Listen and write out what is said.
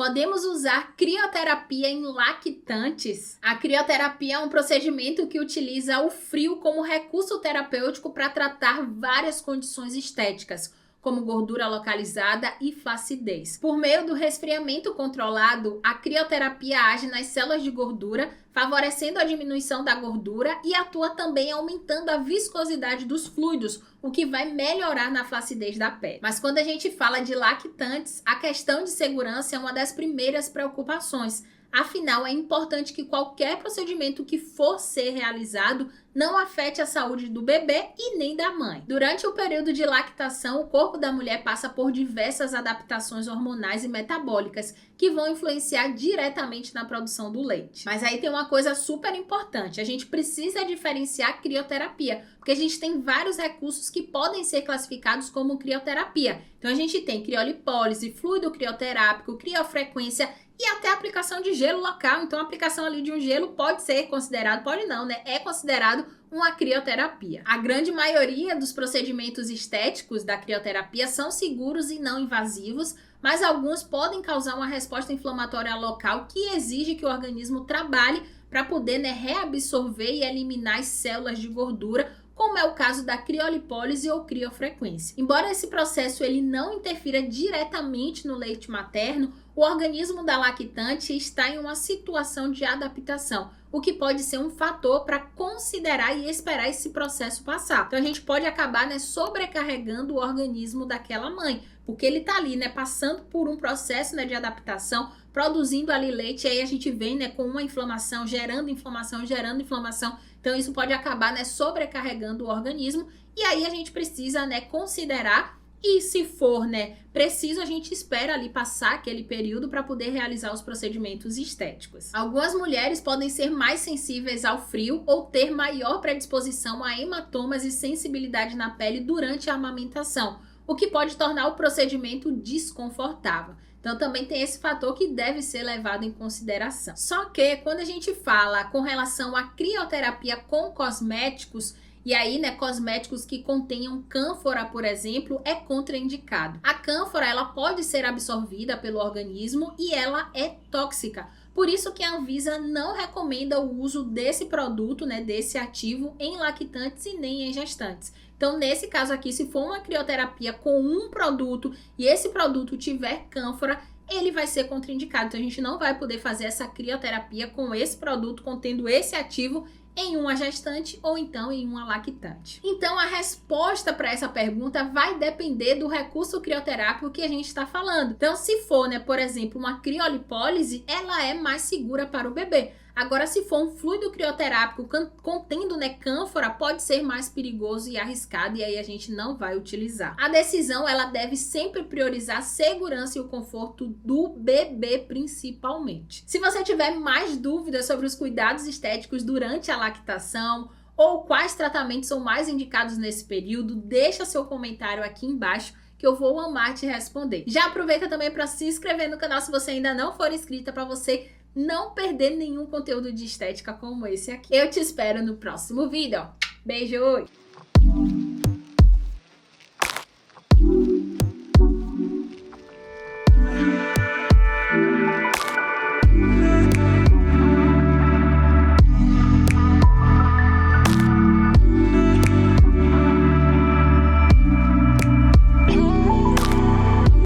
Podemos usar crioterapia em lactantes? A crioterapia é um procedimento que utiliza o frio como recurso terapêutico para tratar várias condições estéticas, como gordura localizada e flacidez. Por meio do resfriamento controlado, a crioterapia age nas células de gordura, favorecendo a diminuição da gordura e atua também aumentando a viscosidade dos fluidos, o que vai melhorar na flacidez da pele. Mas quando a gente fala de lactantes, a questão de segurança é uma das primeiras preocupações. Afinal, é importante que qualquer procedimento que for ser realizado não afete a saúde do bebê e nem da mãe. Durante o período de lactação, o corpo da mulher passa por diversas adaptações hormonais e metabólicas que vão influenciar diretamente na produção do leite. Mas aí tem uma coisa super importante, a gente precisa diferenciar a crioterapia, porque a gente tem vários recursos que podem ser classificados como crioterapia. Então a gente tem criolipólise, fluido crioterápico, criofrequência e até a aplicação de gelo local. Então a aplicação ali de um gelo pode ser considerado, pode não, né? É considerado uma crioterapia. A grande maioria dos procedimentos estéticos da crioterapia são seguros e não invasivos, mas alguns podem causar uma resposta inflamatória local que exige que o organismo trabalhe para poder, reabsorver e eliminar as células de gordura, como é o caso da criolipólise ou criofrequência. Embora esse processo ele não interfira diretamente no leite materno, o organismo da lactante está em uma situação de adaptação, o que pode ser um fator para considerar e esperar esse processo passar. Então a gente pode acabar sobrecarregando o organismo daquela mãe, porque ele está ali passando por um processo de adaptação, produzindo ali leite, e aí a gente vem com uma inflamação, gerando inflamação. Então isso pode acabar sobrecarregando o organismo, e aí a gente precisa considerar. E se for preciso, a gente espera ali passar aquele período para poder realizar os procedimentos estéticos. Algumas mulheres podem ser mais sensíveis ao frio ou ter maior predisposição a hematomas e sensibilidade na pele durante a amamentação, o que pode tornar o procedimento desconfortável. Então também tem esse fator que deve ser levado em consideração. Só que quando a gente fala com relação à crioterapia com cosméticos, e aí, cosméticos que contenham cânfora, por exemplo, é contraindicado. A cânfora, ela pode ser absorvida pelo organismo e ela é tóxica. Por isso que a Anvisa não recomenda o uso desse produto, desse ativo em lactantes e nem em gestantes. Então, nesse caso aqui, se for uma crioterapia com um produto e esse produto tiver cânfora, ele vai ser contraindicado. Então, a gente não vai poder fazer essa crioterapia com esse produto contendo esse ativo em uma gestante ou então em uma lactante. Então a resposta para essa pergunta vai depender do recurso crioterápico que a gente está falando. Então se for, por exemplo, uma criolipólise, ela é mais segura para o bebê. Agora, se for um fluido crioterápico contendo cânfora, pode ser mais perigoso e arriscado, e aí a gente não vai utilizar. A decisão, ela deve sempre priorizar a segurança e o conforto do bebê, principalmente. Se você tiver mais dúvidas sobre os cuidados estéticos durante a lactação, ou quais tratamentos são mais indicados nesse período, deixa seu comentário aqui embaixo, que eu vou amar te responder. Já aproveita também para se inscrever no canal se você ainda não for inscrita, para você não perder nenhum conteúdo de estética como esse aqui. Eu te espero no próximo vídeo. Beijo!